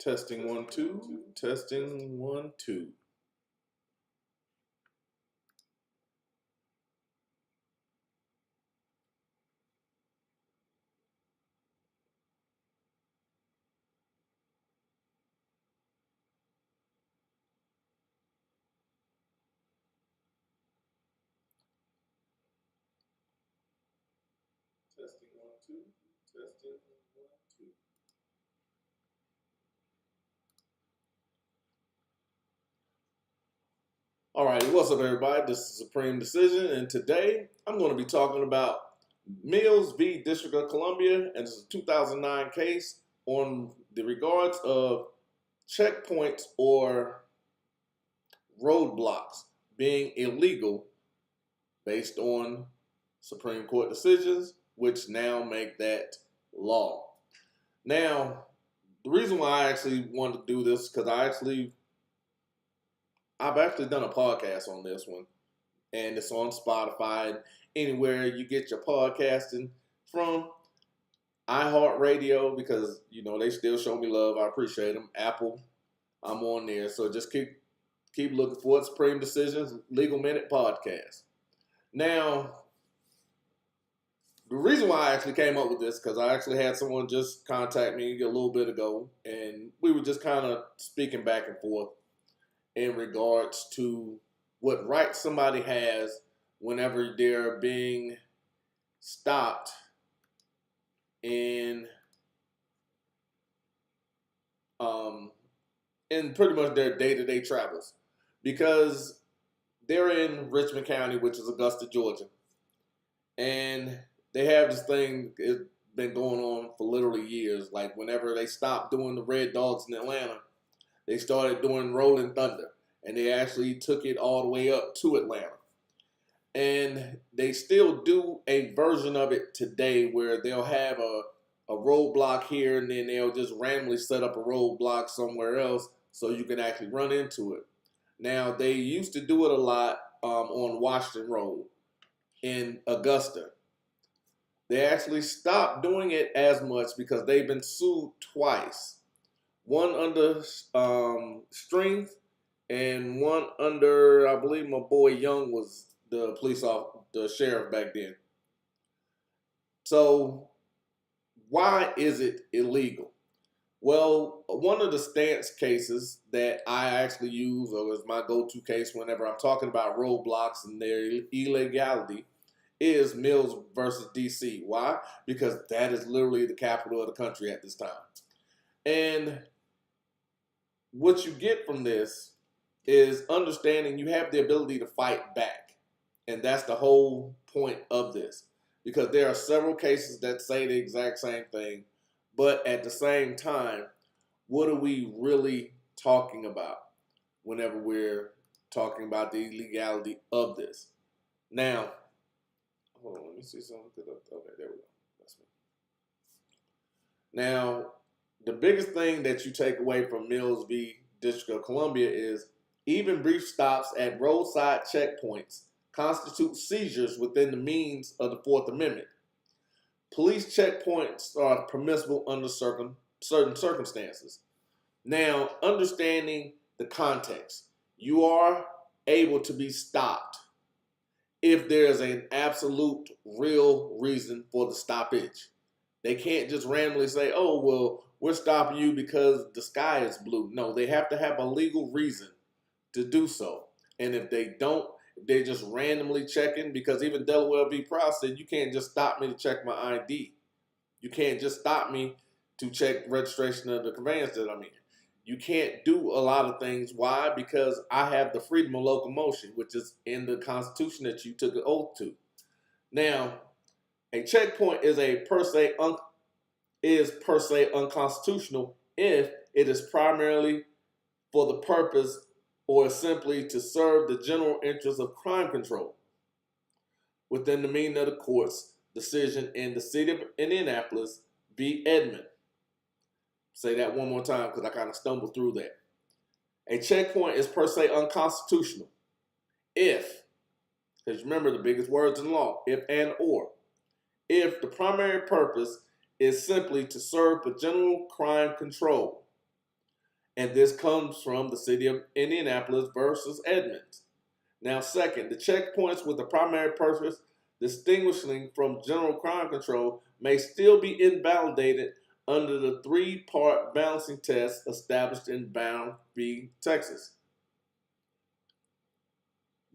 Testing 1 2. Testing 1 2. Testing 1 2. Testing 1 2. All right, what's up, everybody? This is Supreme Decision, and today I'm going to be talking about Mills v. District of Columbia, and this is a 2009 case on the regards of checkpoints or roadblocks being illegal based on Supreme Court decisions, which now make that law. Now, the reason why I actually wanted to do this because I've actually done a podcast on this one, and it's on Spotify and anywhere you get your podcasting from. iHeartRadio, because they still show me love. I appreciate them. Apple, I'm on there, so just keep looking for it. Supreme Decisions Legal Minute Podcast. Now, the reason why I actually came up with this because I actually had someone just contact me a little bit ago, and we were just kind of speaking back and forth in regards to what rights somebody has whenever they're being stopped in pretty much their day-to-day travels, because they're in Richmond County, which is Augusta, Georgia, and they have this thing. It's been going on for literally years. Like whenever they stopped doing the Red Dogs in Atlanta, they started doing Rolling Thunder, and they actually took it all the way up to Atlanta. And they still do a version of it today where they'll have a roadblock here, and then they'll just randomly set up a roadblock somewhere else so you can actually run into it. Now, they used to do it a lot on Washington Road in Augusta. They actually stopped doing it as much because they've been sued twice. One under strength, and one under, I believe my boy Young was the the sheriff back then. So why is it illegal? Well, one of the stance cases that I actually use, or is my go-to case whenever I'm talking about roadblocks and their illegality, is Mills versus DC. Why? Because that is literally the capital of the country at this time. And what you get from this is understanding you have the ability to fight back. And that's the whole point of this. Because there are several cases that say the exact same thing. But at the same time, what are we really talking about whenever we're talking about the illegality of this? Now, hold on, let me see something. Okay, there we go. That's me. Now, the biggest thing that you take away from Mills v. District of Columbia is even brief stops at roadside checkpoints constitute seizures within the means of the Fourth Amendment. Police checkpoints are permissible under certain circumstances. Now, understanding the context, you are able to be stopped if there's an absolute real reason for the stoppage. They can't just randomly say, oh, well, we're stopping you because the sky is blue. No, they have to have a legal reason to do so. And if they don't, they're just randomly checking, because even Delaware v. Proud said you can't just stop me to check my ID. You can't just stop me to check registration of the conveyance that I'm in. You can't do a lot of things. Why? Because I have the freedom of locomotion, which is in the Constitution that you took an oath to. Now, a checkpoint is per se unconstitutional if it is primarily for the purpose or simply to serve the general interest of crime control within the meaning of the court's decision in the city of Indianapolis v. Edmond. Say that one more time because I kind of stumbled through that. A checkpoint is per se unconstitutional if, because remember the biggest words in law, if and or, if the primary purpose is simply to serve the general crime control And this comes from the city of Indianapolis versus Edmonds. Now, second, the checkpoints with the primary purpose distinguishing from general crime control may still be invalidated under the three-part balancing test established in Brown v. Texas.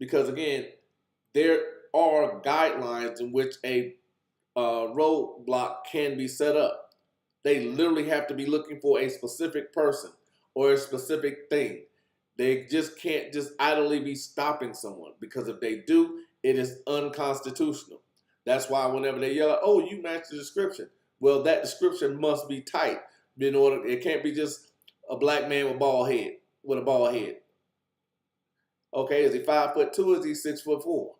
Because again, there are guidelines in which a roadblock can be set up. They literally have to be looking for a specific person or a specific thing. They just can't just idly be stopping someone, because if they do, it is unconstitutional. That's why whenever they yell, "Oh, you match the description," well, that description must be tight in order. It can't be just a black man with a bald head. Okay, is he 5'2"? Is he 6'4"?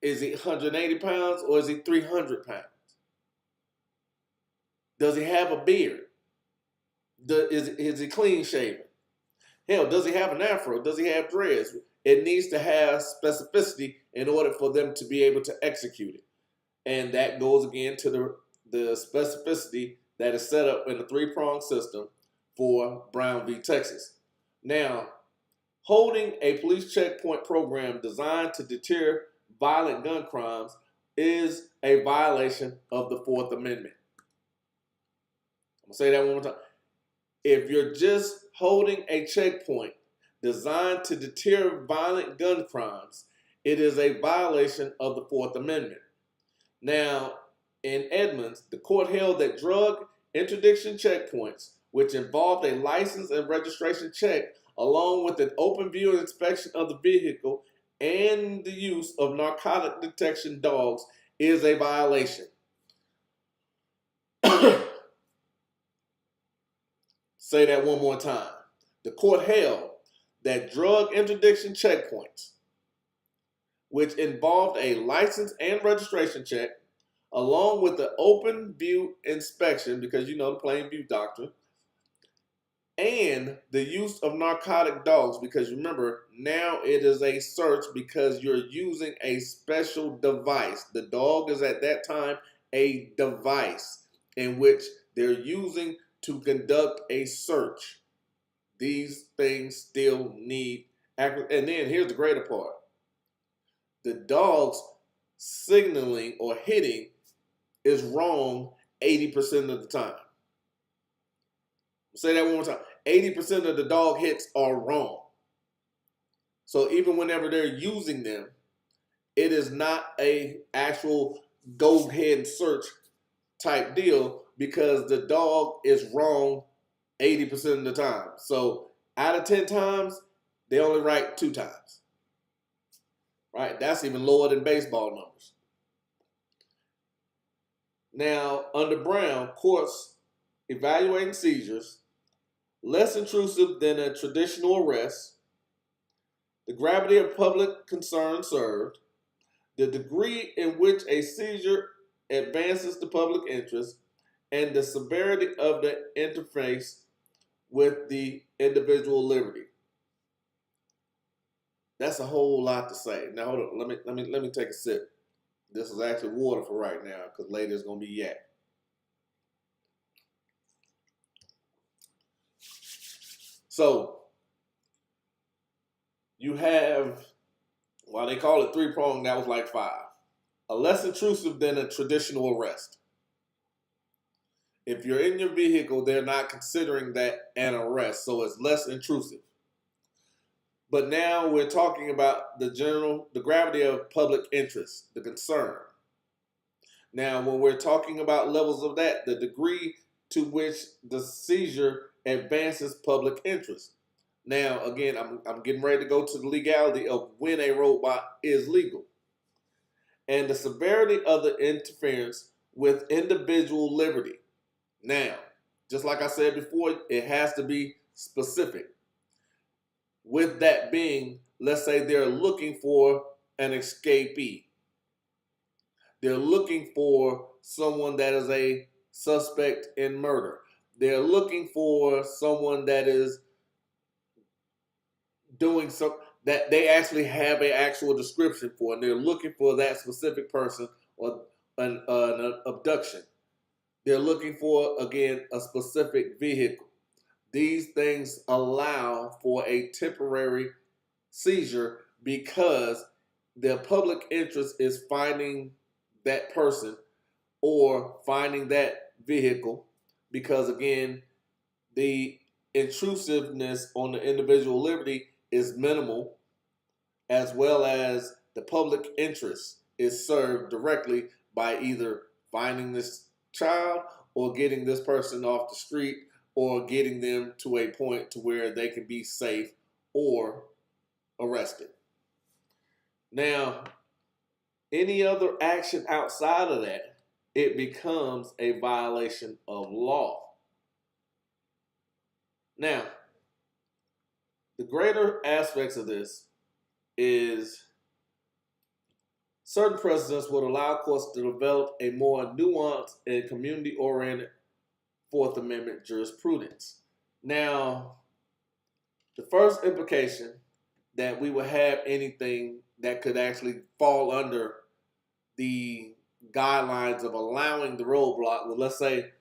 Is he 180 pounds or is he 300 pounds? Does he have a beard? Is he clean shaven? Hell, does he have an afro? Does he have dreads? It needs to have specificity in order for them to be able to execute it. And that goes again to the specificity that is set up in the three-pronged system for Brown v. Texas. Now, holding a police checkpoint program designed to deter violent gun crimes is a violation of the Fourth Amendment. I'm going to say that one more time. If you're just holding a checkpoint designed to deter violent gun crimes, it is a violation of the Fourth Amendment. Now, in Edmonds, the court held that drug interdiction checkpoints, which involved a license and registration check, along with an open view inspection of the vehicle and the use of narcotic detection dogs, is a violation. Say that one more time. The court held that drug interdiction checkpoints, which involved a license and registration check, along with the open view inspection, because you know the plain view doctrine, and the use of narcotic dogs, because remember, now it is a search because you're using a special device. The dog is at that time a device in which they're using to conduct a search. These things still need accurate. And then here's the greater part. The dog's signaling or hitting is wrong 80% of the time. I'll say that one more time. 80% of the dog hits are wrong. So even whenever they're using them, it is not a actual go ahead and search type deal, because the dog is wrong 80% of the time. So out of 10 times, they only right 2 times. Right? That's even lower than baseball numbers. Now, under Brown, courts evaluating seizures less intrusive than a traditional arrest, the gravity of public concern served, the degree in which a seizure advances the public interest, and the severity of the interface with the individual liberty. That's a whole lot to say. Now hold on, let me take a sip. This is actually water for right now, because later it's gonna be yak. So you have, while they call it 3-pronged, that was like 5. A less intrusive than a traditional arrest. If you're in your vehicle, they're not considering that an arrest, so it's less intrusive. But now we're talking about the gravity of public interest, the concern. Now, when we're talking about levels of that, the degree to which the seizure advances public interest. Now, again, I'm getting ready to go to the legality of when a roadblock is legal. And the severity of the interference with individual liberty. Now, just like I said before, it has to be specific. With that being, let's say they're looking for an escapee. They're looking for someone that is a suspect in murder. They're looking for someone that is doing something that they actually have an actual description for, and they're looking for that specific person, or an abduction. They're looking for, again, a specific vehicle. these things allow for a temporary seizure because the public interest is finding that person or finding that vehicle because, again, the intrusiveness on the individual liberty is minimal, as well as the public interest is served directly by either finding this child or getting this person off the street or getting them to a point to where they can be safe or arrested. Now, any other action outside of that, it becomes a violation of law. Now, the greater aspects of this is certain precedents would allow courts to develop a more nuanced and community-oriented Fourth Amendment jurisprudence. Now, the first implication that we would have anything that could actually fall under the guidelines of allowing the roadblock, well, let's say,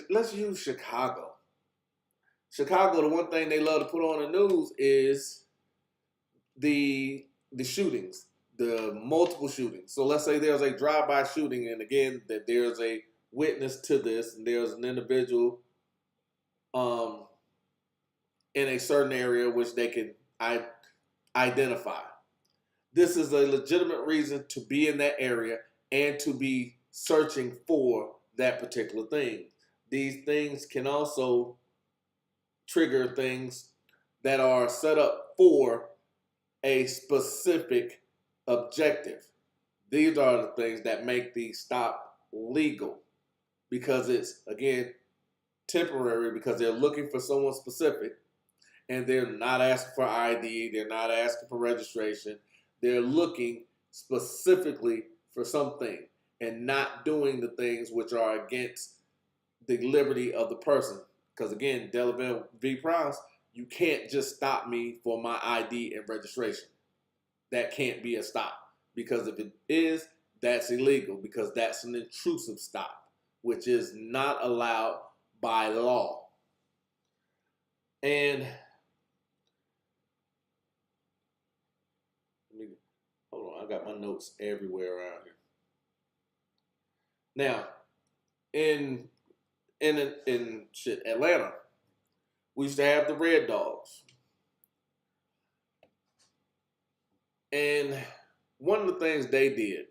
let's use Chicago. Chicago, the one thing they love to put on the news is the shootings, the multiple shootings. So let's say there's a drive-by shooting, and again, that there's a witness to this, and there's an individual in a certain area which they can identify. This is a legitimate reason to be in that area and to be searching for that particular thing. These things can also trigger things that are set up for a specific objective. These are the things that make the stop legal because it's, again, temporary because they're looking for someone specific and they're not asking for ID, they're not asking for registration. They're looking specifically for something and not doing the things which are against the liberty of the person. Because again, Delaware v. Prowse, you can't just stop me for my ID and registration. That can't be a stop. Because if it is, that's illegal because that's an intrusive stop, which is not allowed by law. And hold on, I got my notes everywhere around here. Now, in Atlanta, we used to have the Red Dogs. And one of the things they did,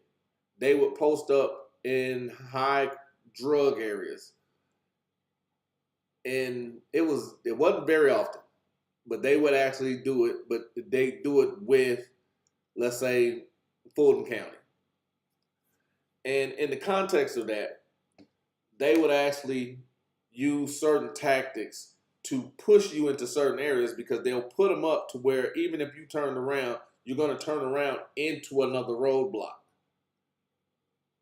they would post up in high drug areas. And it wasn't very often, but they would actually do it, but they do it with, let's say, Fulton County. And in the context of that, they would actually use certain tactics to push you into certain areas because they'll put them up to where even if you turn around, you're going to turn around into another roadblock.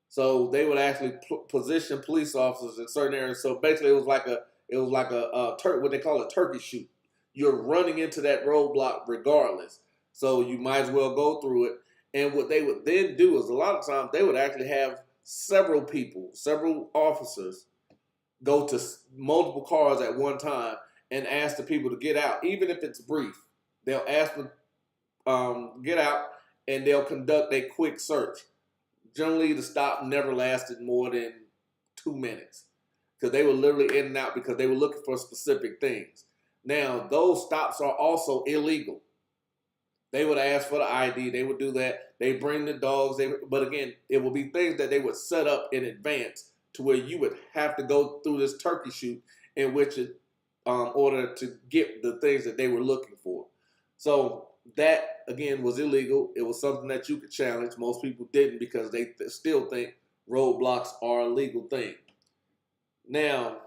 So they would actually position police officers in certain areas. So basically, it was like a what they call a turkey shoot. You're running into that roadblock regardless. So you might as well go through it. And what they would then do is a lot of times they would actually have several people, several officers go to multiple cars at one time and ask the people to get out, even if it's brief. They'll ask them get out and they'll conduct a quick search. Generally, the stop never lasted more than 2 minutes because they were literally in and out because they were looking for specific things. Now, those stops are also illegal. They would ask for the ID. They would do that. They bring the dogs. But again, it will be things that they would set up in advance to where you would have to go through this turkey shoot in which order to get the things that they were looking for. So that, again, was illegal. It was something that you could challenge. Most people didn't because they still think roadblocks are a legal thing. Now,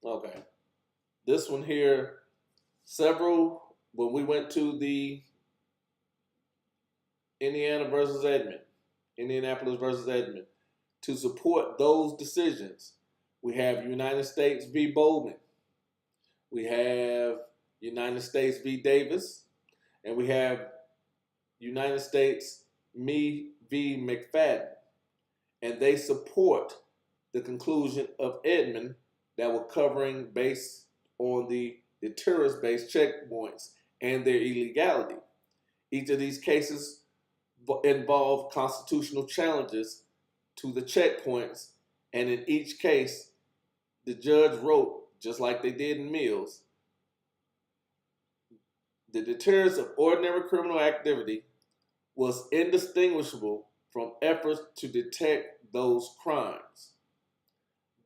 Okay. This one here, when we went to the Indianapolis versus Edmond, to support those decisions, we have United States v. Bowman, we have United States v. Davis, and we have United States v. McFadden. And they support the conclusion of Edmond that were covering based on the deterrence-based checkpoints and their illegality. Each of these cases involve constitutional challenges to the checkpoints, and in each case, the judge wrote, just like they did in Mills, the deterrence of ordinary criminal activity was indistinguishable from efforts to detect those crimes.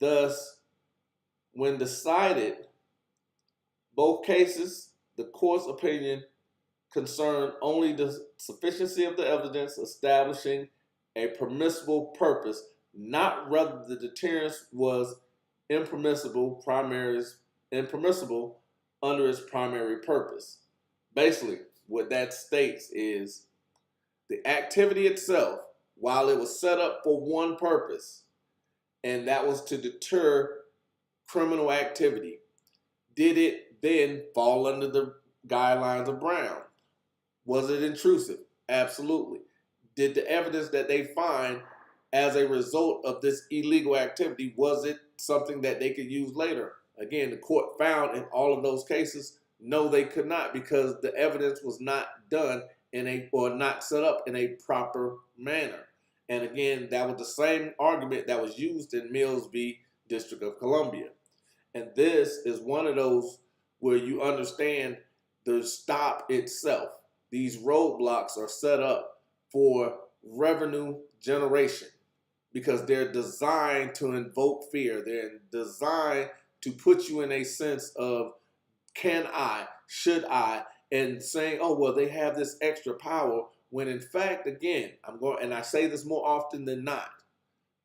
Thus, when decided, both cases, the court's opinion concerned only the sufficiency of the evidence establishing a permissible purpose, not whether the deterrence was impermissible under its primary purpose. Basically, what that states is the activity itself, while it was set up for one purpose, and that was to deter criminal activity, did it then fall under the guidelines of Brown? Was it intrusive? Absolutely. Did the evidence that they find as a result of this illegal activity, was it something that they could use later? Again, the court found in all of those cases, no, they could not, because the evidence was not done not set up in a proper manner. And again, that was the same argument that was used in Mills v. District of Columbia. And this is one of those where you understand the stop itself. These roadblocks are set up for revenue generation because they're designed to invoke fear. They're designed to put you in a sense of can I, should I, and saying, oh, well, they have this extra power, when in fact, again, I say this more often than not,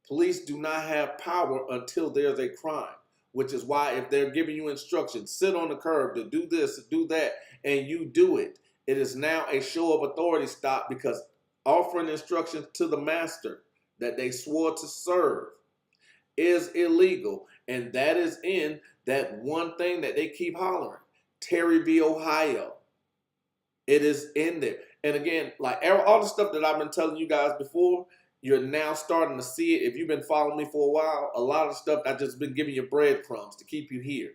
police do not have power until there's a crime, which is why if they're giving you instructions, sit on the curb to do this, to do that, and you do it, it is now a show of authority stop, because offering instructions to the master that they swore to serve is illegal. And that is in that one thing that they keep hollering, Terry v. Ohio. It is in there. And again, like all the stuff that I've been telling you guys before, you're now starting to see it. If you've been following me for a while, a lot of stuff I've just been giving you breadcrumbs to keep you here.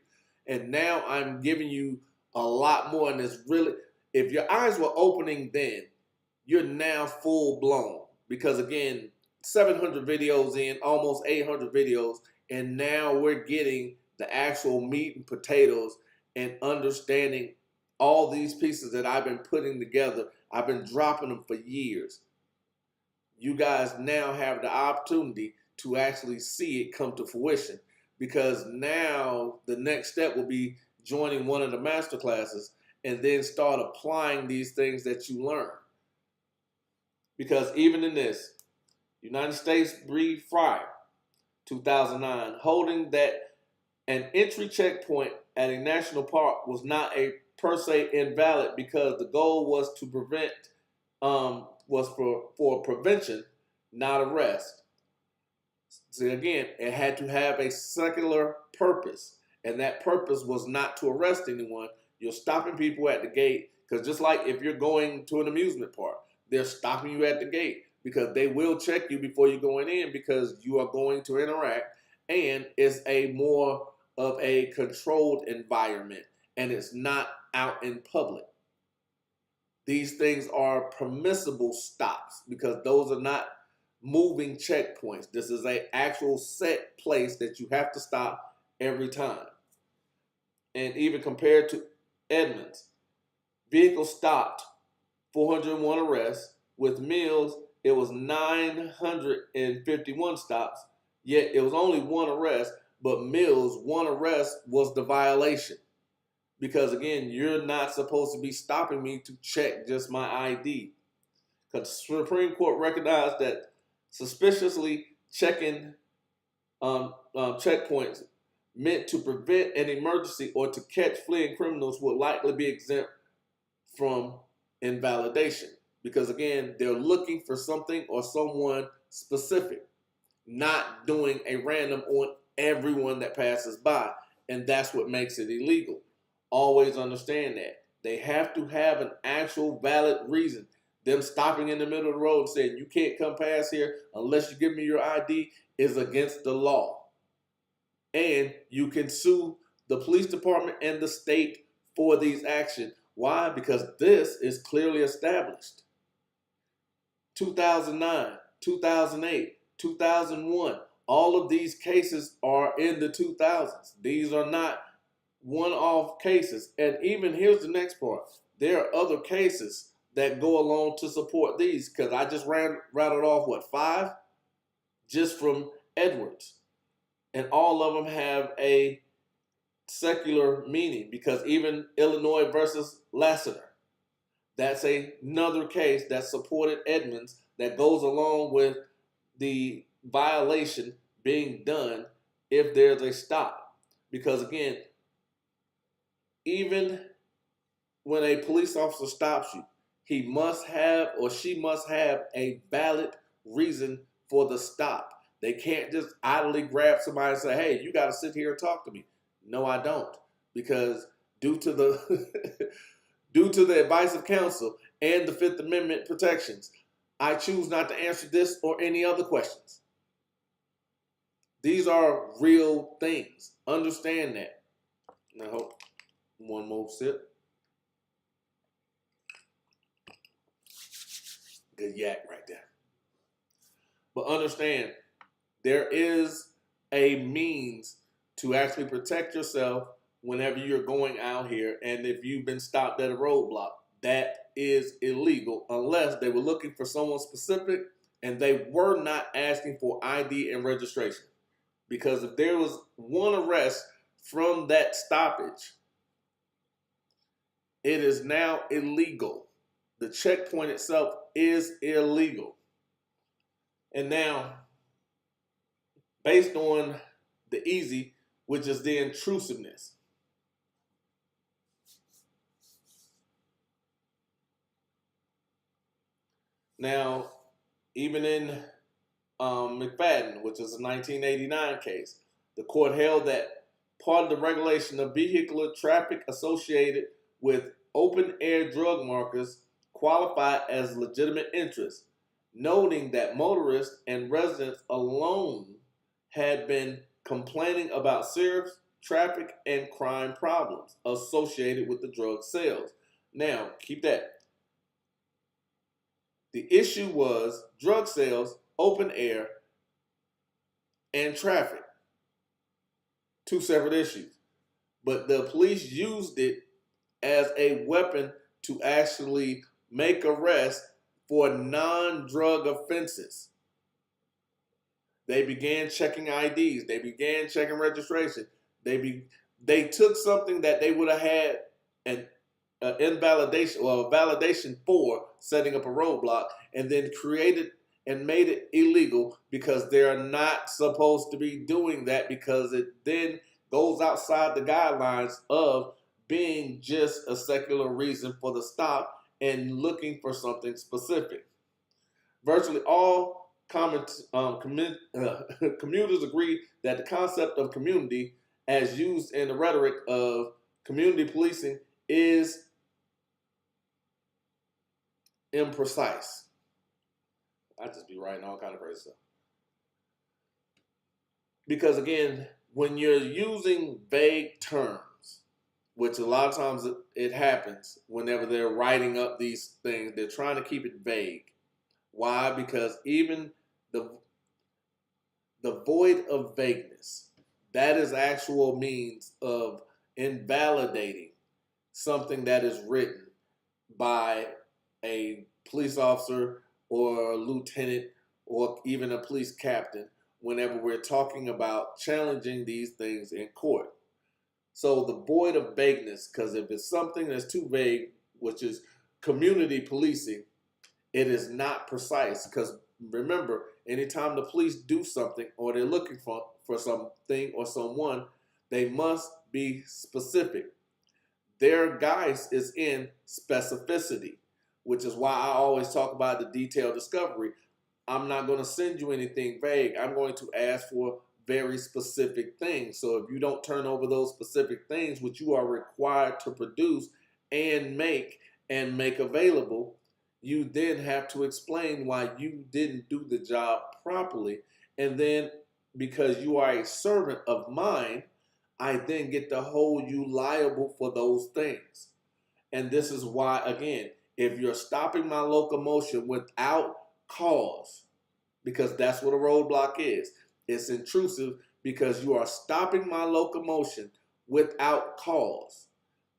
And now I'm giving you a lot more. And it's really, if your eyes were opening then, you're now full blown. Because again, 700 videos in, almost 800 videos, and now we're getting the actual meat and potatoes and understanding all these pieces that I've been putting together. I've been dropping them for years. You guys now have the opportunity to actually see it come to fruition, because now the next step will be joining one of the master classes and then start applying these things that you learn. Because even in this, United States v. Fryer, 2009, holding that an entry checkpoint at a national park was not a per se invalid because the goal was to prevent, was for prevention, not arrest. So again, it had to have a secular purpose, and that purpose was not to arrest anyone. You're stopping people at the gate, because just like if you're going to an amusement park, they're stopping you at the gate because they will check you before you're going in, because you are going to interact, and it's a more of a controlled environment, and it's not out in public. These things are permissible stops because those are not moving checkpoints. This is an actual set place that you have to stop every time. And even compared to Edmonds, vehicle stopped, 401 arrests. With Mills, it was 951 stops, yet it was only one arrest, but Mills, one arrest was the violation. Because again, you're not supposed to be stopping me to check just my ID. Because the Supreme Court recognized that suspiciously checking checkpoints meant to prevent an emergency or to catch fleeing criminals would likely be exempt from invalidation. Because again, they're looking for something or someone specific, not doing a random on everyone that passes by. And that's what makes it illegal. Always understand that. They have to have an actual valid reason. Them stopping in the middle of the road and saying, you can't come past here unless you give me your ID is against the law. And you can sue the police department and the state for these actions. Why? Because this is clearly established. 2009, 2008, 2001, all of these cases are in the 2000s. These are not one-off cases. And even here's the next part. There are other cases that go along to support these, because I just rattled off, what, 5? Just from Edwards. And all of them have a secular meaning, because even Illinois versus Lassiter, that's another case that supported Edmonds that goes along with the violation being done if there's a stop. Because again, even when a police officer stops you, he must have or she must have a valid reason for the stop. They can't just idly grab somebody and say, hey, you got to sit here and talk to me. No, I don't. Because due to the due to the advice of counsel and the Fifth Amendment protections, I choose not to answer this or any other questions. These are real things. Understand that. Now, one more sip. Good yak right there. But understand, there is a means to actually protect yourself whenever you're going out here. And if you've been stopped at a roadblock, that is illegal unless they were looking for someone specific and they were not asking for ID and registration. Because if there was one arrest from that stoppage, it is now illegal. The checkpoint itself is illegal. And now, based on the easy, which is the intrusiveness. Now, even in McFadden, which is a 1989 case, the court held that part of the regulation of vehicular traffic associated with open-air drug markers qualified as legitimate interest, noting that motorists and residents alone had been complaining about serious traffic and crime problems associated with the drug sales. Now, keep that. The issue was drug sales, open air, and traffic. Two separate issues. But the police used it as a weapon to actually make arrests for non-drug offenses. They began checking IDs. They began checking registration. They took something that they would have had an invalidation or a validation for setting up a roadblock, and then created and made it illegal because they're not supposed to be doing that, because it then goes outside the guidelines of being just a secular reason for the stop and looking for something specific. Virtually all commuters agree that the concept of community, as used in the rhetoric of community policing, is imprecise. I just be writing all kind of crazy stuff. Because again, when you're using vague terms, which a lot of times it happens whenever they're writing up these things, they're trying to keep it vague. Why? Because even the void of vagueness, that is actual means of invalidating something that is written by a police officer or a lieutenant or even a police captain whenever we're talking about challenging these things in court. So the void of vagueness, because if it's something that's too vague, which is community policing, it is not precise. Because remember, anytime the police do something or they're looking for something or someone, They must be specific. Their guise is in specificity, which is why I always talk about the detailed discovery. I'm not going to send you anything vague. I'm going to ask for very specific things. So if you don't turn over those specific things, which you are required to produce and make available, you then have to explain why you didn't do the job properly. And then because you are a servant of mine, I then get to hold you liable for those things. And this is why, again, if you're stopping my locomotion without cause, because that's what a roadblock is, it's intrusive because you are stopping my locomotion without cause.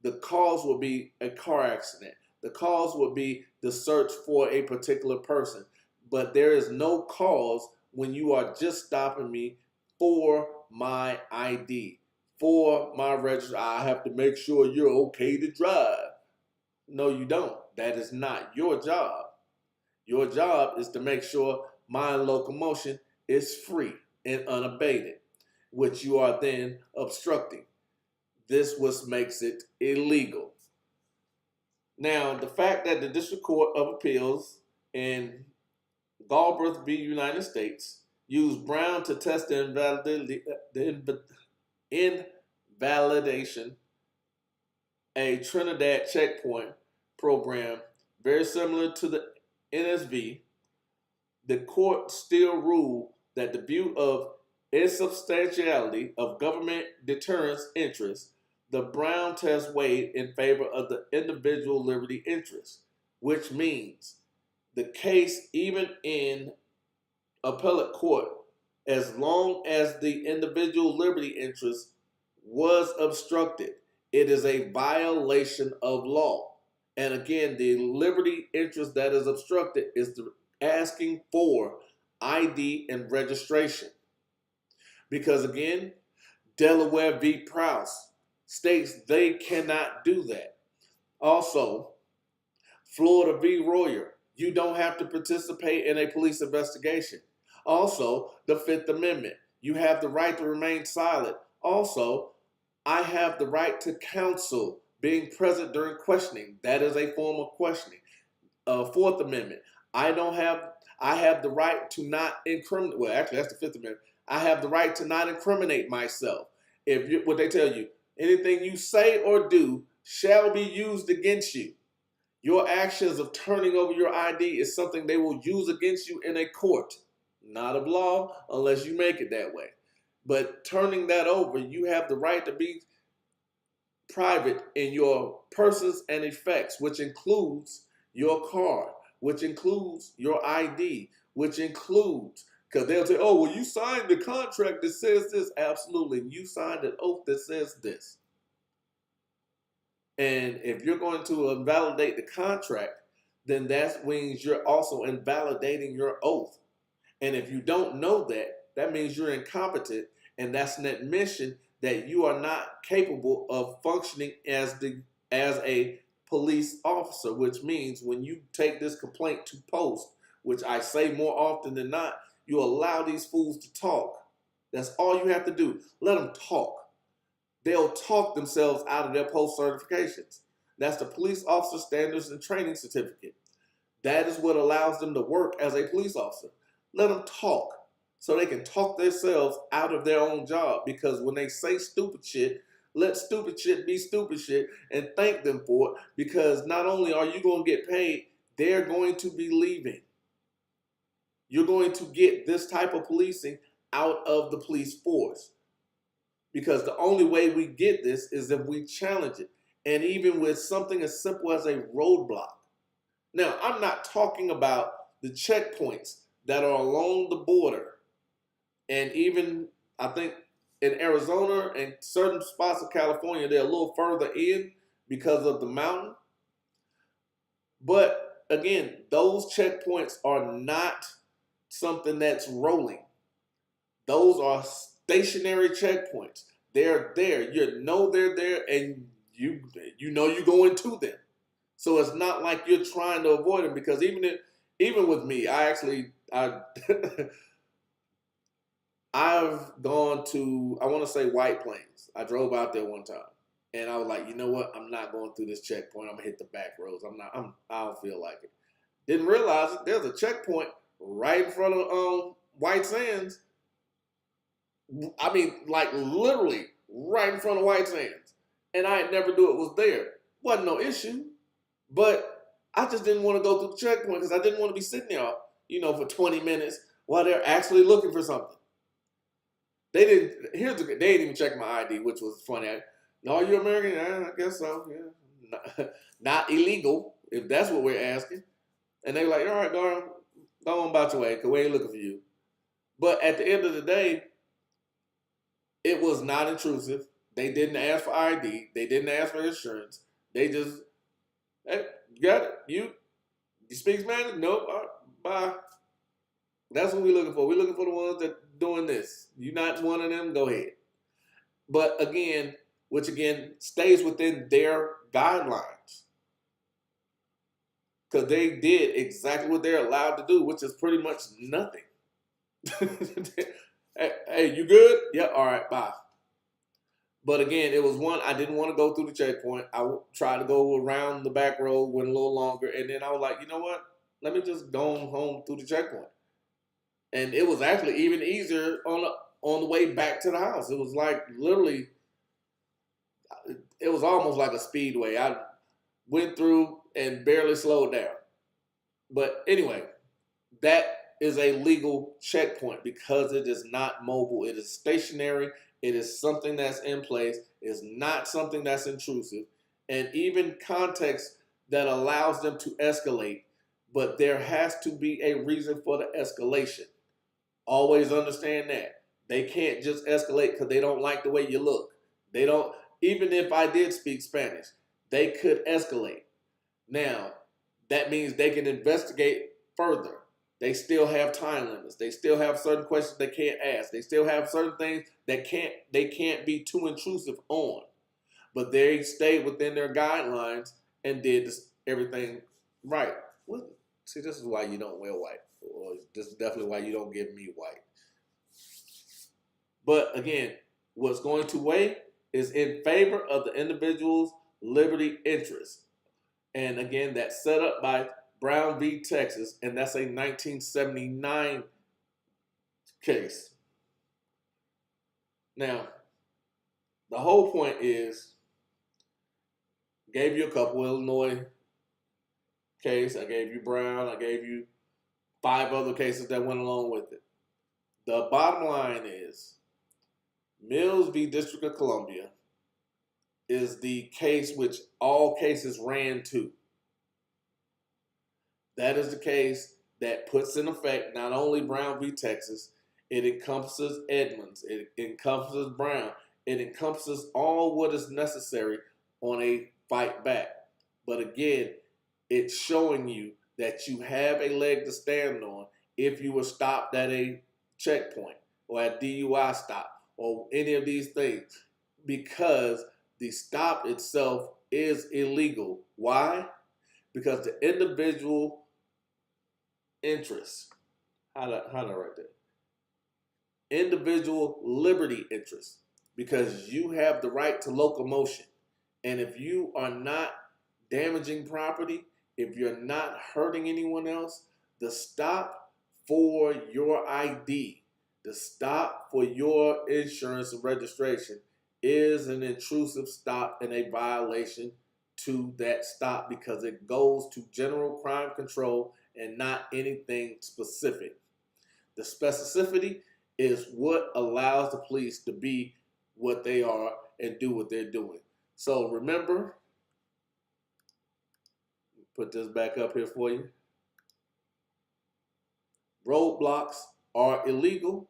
The cause will be a car accident. The cause will be the search for a particular person. But there is no cause when you are just stopping me for my ID, for my register. I have to make sure you're okay to drive. No, you don't. That is not your job. Your job is to make sure my locomotion is free and unabated, which you are then obstructing. This what makes it illegal. Now, the fact that the District Court of Appeals in Galbraith v. United States used Brown to test the invalidation a Trinidad checkpoint program very similar to the NSV, the court still ruled that the view of insubstantiality of government deterrence interests, the Brown test weighed in favor of the individual liberty interest, which means the case, even in appellate court, as long as the individual liberty interest was obstructed, it is a violation of law. And again, the liberty interest that is obstructed is asking for ID and registration. Because again, Delaware v. Prowse states they cannot do that. Also, Florida v. Royer, you don't have to participate in a police investigation. Also, the Fifth Amendment, you have the right to remain silent. Also, I have the right to counsel being present during questioning. That is a form of questioning. Fourth Amendment, I have the right to not incriminate. Well, actually, that's the Fifth Amendment. I have the right to not incriminate myself. What they tell you, anything you say or do shall be used against you. Your actions of turning over your ID is something they will use against you in a court. Not of law, unless you make it that way. But turning that over, you have the right to be private in your persons and effects, which includes your card, which includes your ID, which includes, because they'll say, oh, well, you signed the contract that says this. Absolutely. You signed an oath that says this. And if you're going to invalidate the contract, then that means you're also invalidating your oath. And if you don't know that, that means you're incompetent, and that's an admission that you are not capable of functioning as a police officer, which means when you take this complaint to post, which I say more often than not, you allow these fools to talk. That's all you have to do. Let them talk. They'll talk themselves out of their post certifications. That's the Police Officer Standards and Training Certificate. That is what allows them to work as a police officer. Let them talk so they can talk themselves out of their own job, because when they say stupid shit, let stupid shit be stupid shit and thank them for it, because not only are you going to get paid, they're going to be leaving. You're going to get this type of policing out of the police force, because the only way we get this is if we challenge it, and even with something as simple as a roadblock. Now, I'm not talking about the checkpoints that are along the border, and even I think in Arizona and certain spots of California, they're a little further in because of the mountain. But again, those checkpoints are not something that's rolling. Those are stationary checkpoints. They're there. You know they're there, and you know you're going to them. So it's not like you're trying to avoid them, because even with me, I I've gone to, I want to say White Plains. I drove out there one time, and I was like, you know what? I'm not going through this checkpoint. I'm gonna hit the back roads. I don't feel like it. Didn't realize it. There's a checkpoint right in front of White Sands. I mean, like literally right in front of White Sands, and I had never knew it was there. Wasn't no issue, but I just didn't want to go through the checkpoint because I didn't want to be sitting there, for 20 minutes while they're actually looking for something. They didn't. They didn't even check my ID, which was funny. No, are you American? Yeah, I guess so. Yeah, not illegal if that's what we're asking. And they were like, all right, darn, go on about your way because we ain't looking for you. But at the end of the day, it was not intrusive. They didn't ask for ID. They didn't ask for insurance. They just, hey, you got it. You speak Spanish? Nope. All right, bye. That's what we're looking for. We're looking for the ones that doing this. You're not one of them, go ahead. But again, which again stays within their guidelines. Because they did exactly what they're allowed to do, which is pretty much nothing. Hey, you good? Yeah, all right, bye. But again, it was one, I didn't want to go through the checkpoint. I tried to go around the back road, went a little longer, and then I was like, you know what? Let me just go home through the checkpoint. And it was actually even easier on the way back to the house. It was like literally, it was almost like a speedway. I went through and barely slowed down. But anyway, that is a legal checkpoint because it is not mobile. It is stationary. It is something that's in place. It's not something that's intrusive. And even context that allows them to escalate, but there has to be a reason for the escalation. Always understand that. They can't just escalate because they don't like the way you look. They don't, even if I did speak Spanish, they could escalate. Now, that means they can investigate further. They still have time limits. They still have certain questions they can't ask. They still have certain things that they can't be too intrusive on. But they stayed within their guidelines and did everything right. Well, see, this is why you don't wear white. Or this is definitely why you don't give me white. But again, what's going to weigh is in favor of the individual's liberty interest. And again, that's set up by Brown v. Texas, and that's a 1979 case. Now, the whole point is, gave you a couple Illinois case, I gave you Brown, I gave you 5 other cases that went along with it. The bottom line is, Mills v. District of Columbia is the case which all cases ran to. That is the case that puts in effect not only Brown v. Texas, it encompasses Edmonds, it encompasses Brown, it encompasses all what is necessary on a fight back. But again, it's showing you that you have a leg to stand on if you were stopped at a checkpoint or at DUI stop or any of these things, because the stop itself is illegal. Why? Because the individual interest, how do I write that? Individual liberty interest, because you have the right to locomotion. And if you are not damaging property, if you're not hurting anyone else, the stop for your ID, the stop for your insurance and registration is an intrusive stop and a violation to that stop because it goes to general crime control and not anything specific. The specificity is what allows the police to be what they are and do what they're doing. So remember, put this back up here for you. Roadblocks are illegal,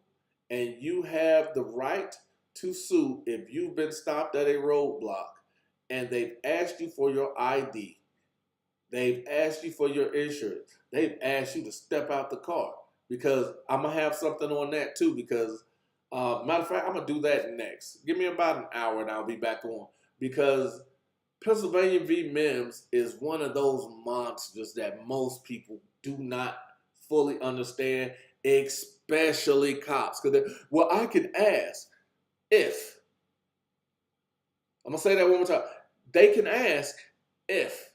and you have the right to sue if you've been stopped at a roadblock and they've asked you for your ID. They've asked you for your insurance. They've asked you to step out the car, because I'm going to have something on that too, because matter of fact, I'm going to do that next. Give me about an hour and I'll be back on, because Pennsylvania v. Mims is one of those monsters that most people do not fully understand, especially cops. Well, I can ask if, I'm going to say that one more time. They can ask if.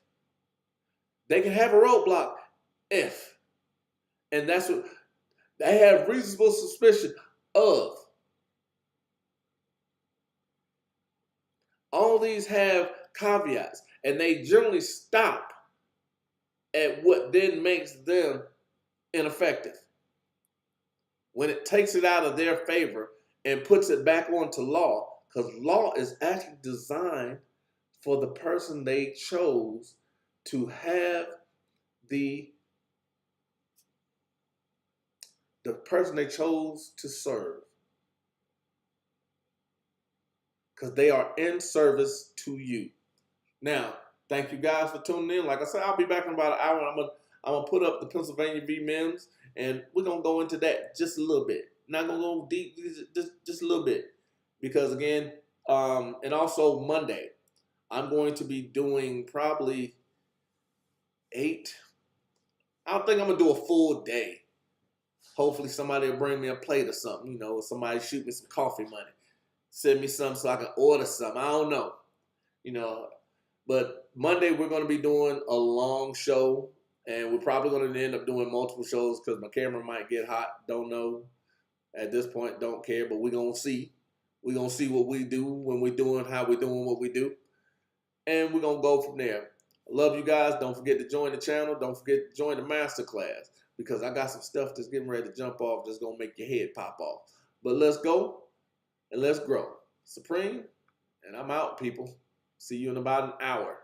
They can have a roadblock if. And that's what they have reasonable suspicion of. All these have caveats, and they generally stop at what then makes them ineffective. When it takes it out of their favor and puts it back onto law, because law is actually designed for the person they chose to have the person they chose to serve. Because they are in service to you. Now, thank you guys for tuning in. Like I said, I'll be back in about an hour. I'm gonna put up the Pennsylvania v. Mims, and we're gonna go into that just a little bit. Not gonna go deep, just a little bit, because again, and also Monday, I'm going to be doing probably 8. I don't think I'm gonna do a full day. Hopefully, somebody will bring me a plate or something. Somebody shoot me some coffee money, send me something so I can order something. I don't know, But Monday, we're going to be doing a long show, and we're probably going to end up doing multiple shows because my camera might get hot. Don't know. At this point, don't care, but we're going to see. We're going to see what we do when we're doing, how we're doing what we do. And we're going to go from there. I love you guys. Don't forget to join the channel. Don't forget to join the masterclass because I got some stuff that's getting ready to jump off that's going to make your head pop off. But let's go and let's grow. Supreme, and I'm out, people. See you in about an hour.